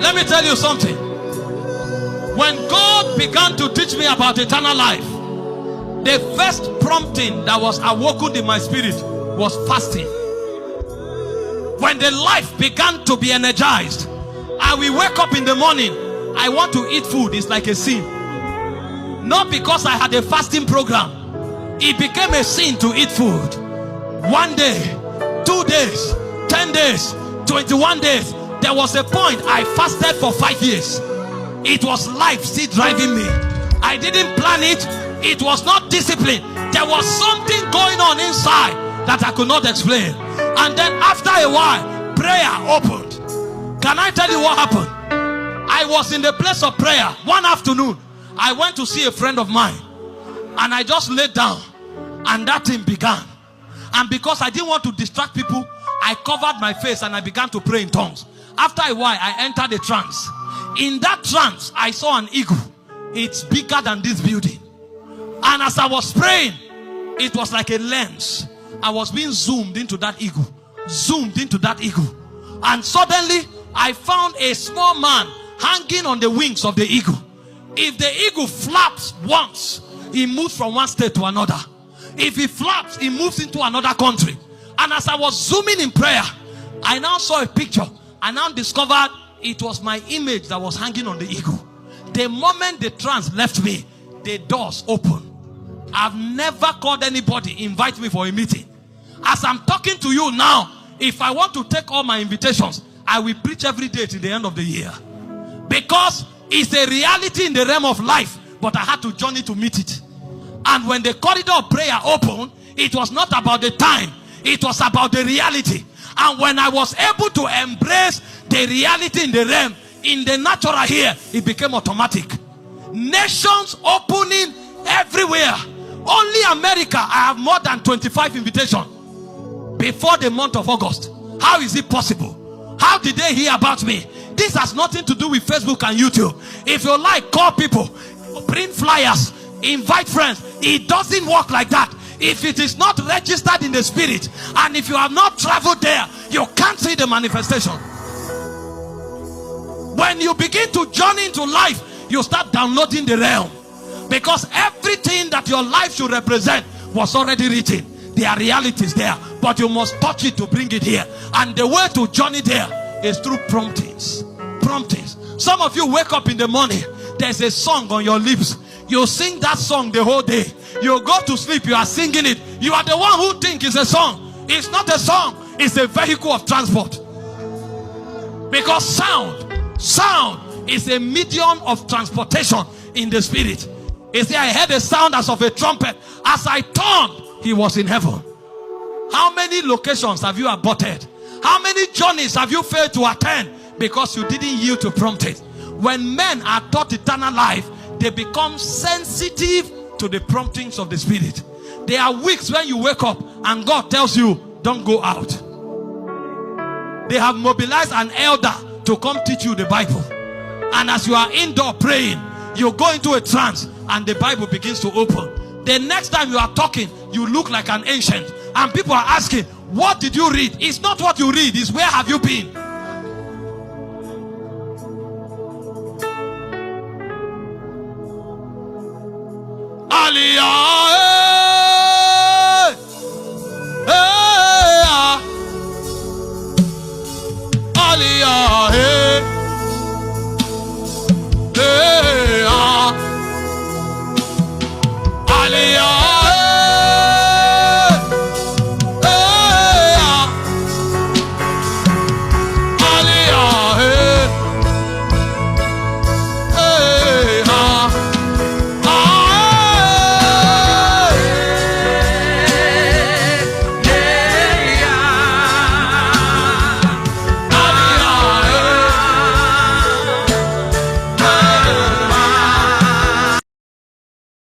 Let me tell you something. When God began to teach me about eternal life, the first prompting that was awoken in my spirit was fasting. When the life began to be energized, I will wake up in the morning, I want to eat food. It's like a sin. Not because I had a fasting program. It became a sin to eat food. 1 day, 2 days, 10 days, 21 days. There was a point I fasted for 5 years. It was life still driving me. I didn't plan it. It was not discipline. There was something going on inside that I could not explain. And then after a while, prayer opened. Can I tell you what happened? I was in the place of prayer one afternoon. I went to see a friend of mine, and I just laid down, and that thing began. And because I didn't want to distract people, I covered my face and I began to pray in tongues. After a while, I entered a trance. In that trance, I saw an eagle. It's bigger than this building. And as I was praying, it was like a lens. I was being zoomed into that eagle. Zoomed into that eagle. And suddenly, I found a small man hanging on the wings of the eagle. If the eagle flaps once, he moves from one state to another. If he flaps, he moves into another country. And as I was zooming in prayer, I now saw a picture. I now discovered it was my image that was hanging on the eagle. The moment the trance left me, the doors opened. I've never called anybody invite me for a meeting. As I'm talking to you now, if I want to take all my invitations, I will preach every day till the end of the year. Because it's a reality in the realm of life, but I had to journey to meet it. And when the corridor of prayer opened, it was not about the time, it was about the reality. And when I was able to embrace the reality in the realm, in the natural here, it became automatic. Nations opening everywhere. Only America, I have more than 25 invitations before the month of August. How is it possible? How did they hear about me? This has nothing to do with Facebook and YouTube. If you like, call people, print flyers, invite friends. It doesn't work like that. If it is not registered in the spirit, and if you have not traveled there, you can't see the manifestation. When you begin to journey into life, you start downloading the realm. Because everything that your life should represent was already written. There are realities there, but you must touch it to bring it here. And the way to journey there is through promptings. Promptings. Some of you wake up in the morning, there's a song on your lips. You sing that song the whole day. You go to sleep, you are singing it. You are the one who thinks it's a song. It's not a song, it's a vehicle of transport. Because sound is a medium of transportation in the spirit. He said, I heard a sound as of a trumpet. As I turned, he was in heaven. How many locations have you aborted? How many journeys have you failed to attend because you didn't yield to prompting? When men are taught eternal life, they become sensitive to the promptings of the spirit. There are weeks when you wake up and God tells you, don't go out. They have mobilized an elder to come teach you the Bible. And as you are indoor praying, you go into a trance and the Bible begins to open. The next time you are talking, you look like an ancient. And people are asking, what did you read? It's not what you read, it's where have you been? Aliyah.